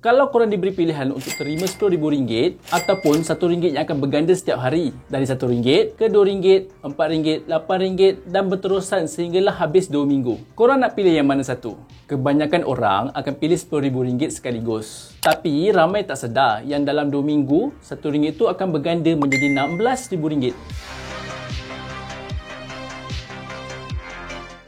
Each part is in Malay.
Kalau korang diberi pilihan untuk terima RM10,000 ataupun RM1 yang akan berganda setiap hari, dari RM1 ke RM2, RM4, RM8 dan berterusan sehinggalah habis 2 minggu. Korang nak pilih yang mana satu? Kebanyakan orang akan pilih RM10,000 sekaligus. Tapi ramai tak sedar yang dalam 2 minggu, RM1 itu akan berganda menjadi RM16,000.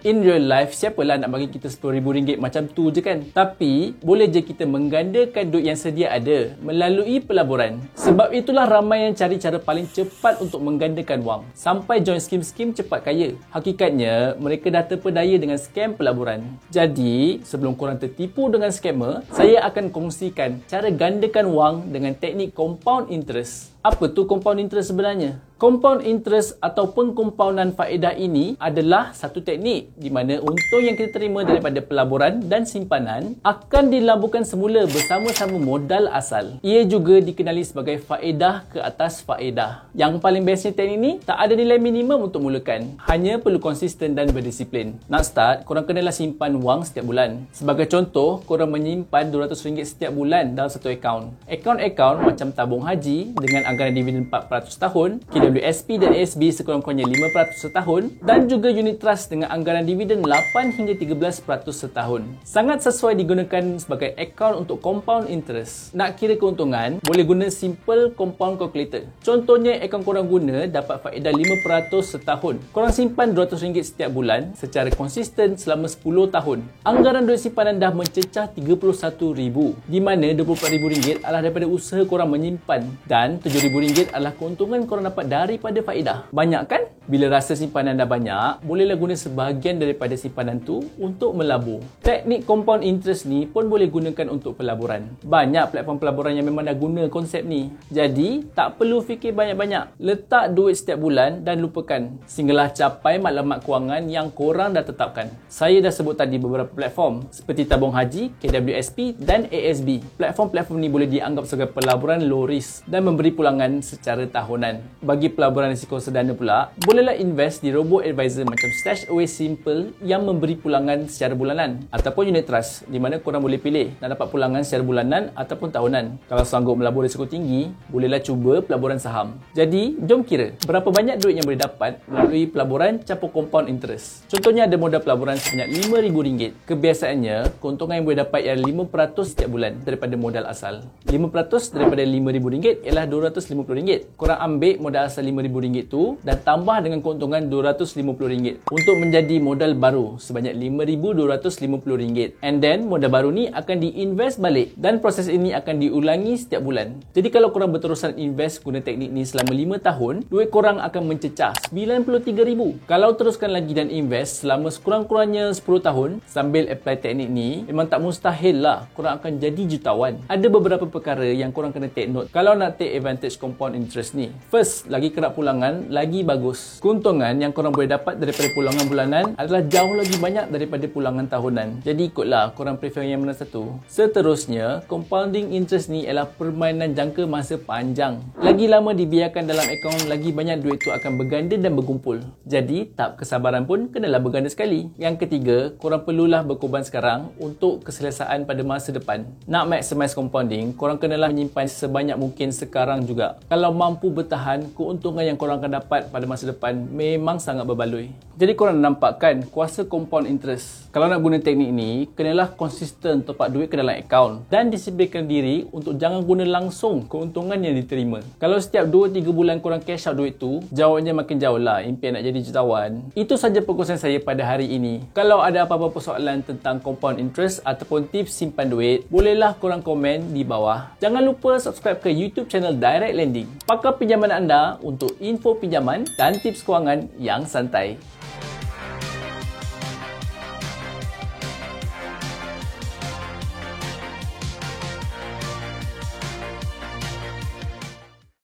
In real life, siapalah nak bagi kita RM10,000 macam tu je kan? Tapi, boleh je kita menggandakan duit yang sedia ada melalui pelaburan. Sebab itulah ramai yang cari cara paling cepat untuk menggandakan wang. Sampai join skim-skim cepat kaya. Hakikatnya, mereka dah terpedaya dengan scam pelaburan. Jadi, sebelum korang tertipu dengan scammer, saya akan kongsikan cara gandakan wang dengan teknik compound interest. Apa tu compound interest sebenarnya? Compound interest atau pengkompaunan faedah ini adalah satu teknik di mana untung yang kita terima daripada pelaburan dan simpanan akan dilaburkan semula bersama-sama modal asal. Ia juga dikenali sebagai faedah ke atas faedah. Yang paling bestnya teknik ni, tak ada nilai minimum untuk mulakan. Hanya perlu konsisten dan berdisiplin. Nak start, korang kenalah simpan wang setiap bulan. Sebagai contoh, korang menyimpan RM200 setiap bulan dalam satu akaun. Akaun-akaun macam tabung haji dengan anggaran dividen 4% tahun, KWSP dan ASB sekurang-kurangnya 5% setahun, dan juga unit trust dengan anggaran dividen 8 hingga 13% setahun. Sangat sesuai digunakan sebagai akaun untuk compound interest. Nak kira keuntungan, boleh guna simple compound calculator. Contohnya, akaun korang guna dapat faedah 5% setahun. Korang simpan RM200 setiap bulan secara konsisten selama 10 tahun. Anggaran duit simpanan dah mencecah RM31,000, di mana RM24,000 adalah daripada usaha korang menyimpan dan RM7,000 adalah keuntungan korang dapat daripada faedah. Banyak kan? Bila rasa simpanan dah banyak, bolehlah guna sebahagian daripada simpanan tu untuk melabur. Teknik compound interest ni pun boleh gunakan untuk pelaburan. Banyak platform pelaburan yang memang dah guna konsep ni. Jadi, tak perlu fikir banyak-banyak. Letak duit setiap bulan dan lupakan sehinggalah capai maklumat kewangan yang korang dah tetapkan. Saya dah sebut tadi beberapa platform seperti tabung haji, KWSP dan ASB. Platform-platform ni boleh dianggap sebagai pelaburan low risk dan memberi pulangan secara tahunan. Bagi pelaburan risiko sederhana pula, bolehlah invest di robo-advisor macam Stash Away Simple yang memberi pulangan secara bulanan, ataupun unit trust di mana korang boleh pilih nak dapat pulangan secara bulanan ataupun tahunan. Kalau sanggup melabur risiko tinggi, bolehlah cuba pelaburan saham. Jadi, jom kira berapa banyak duit yang boleh dapat melalui pelaburan campur compound interest. Contohnya ada modal pelaburan sebanyak RM5,000. Kebiasaannya, keuntungan yang boleh dapat ialah 5% setiap bulan daripada modal asal. 5% daripada RM5,000 ialah RM250. Korang ambil modal asal RM5,000 tu dan tambah dengan keuntungan RM250 untuk menjadi modal baru sebanyak RM5,250. And then modal baru ni akan diinvest balik dan proses ini akan diulangi setiap bulan. Jadi kalau korang berterusan invest guna teknik ni selama 5 tahun, duit korang akan mencecah RM93,000. Kalau teruskan lagi dan invest selama sekurang-kurangnya 10 tahun sambil apply teknik ni, memang tak mustahil lah korang akan jadi jutawan. Ada beberapa perkara yang korang kena take note kalau nak take advantage compound interest ni. First, lagi kerap pulangan, lagi bagus. Keuntungan yang korang boleh dapat daripada pulangan bulanan adalah jauh lagi banyak daripada pulangan tahunan. Jadi ikutlah korang prefer yang mana satu. Seterusnya, compounding interest ni ialah permainan jangka masa panjang. Lagi lama dibiarkan dalam akaun, lagi banyak duit tu akan berganda dan berkumpul. Jadi, tahap kesabaran pun kenalah berganda sekali. Yang ketiga, korang perlulah berkorban sekarang untuk keselesaan pada masa depan. Nak maximize compounding, korang kenalah menyimpan sebanyak mungkin sekarang juga. Kalau mampu bertahan, keuntungan yang korang akan dapat pada masa depan memang sangat berbaloi. Jadi korang nampakkan kuasa compound interest. Kalau nak guna teknik ni, kenalah konsisten top up duit ke dalam akaun dan disiplinkan diri untuk jangan guna langsung keuntungan yang diterima. Kalau setiap 2-3 bulan korang cash out duit tu, jauhnya makin jauh lah impian nak jadi jutawan. Itu saja perkongsian saya pada hari ini. Kalau ada apa-apa persoalan tentang compound interest ataupun tips simpan duit, bolehlah korang komen di bawah. Jangan lupa subscribe ke YouTube channel Direct Lending, pakar pinjaman anda untuk info pinjaman dan tips kewangan yang santai.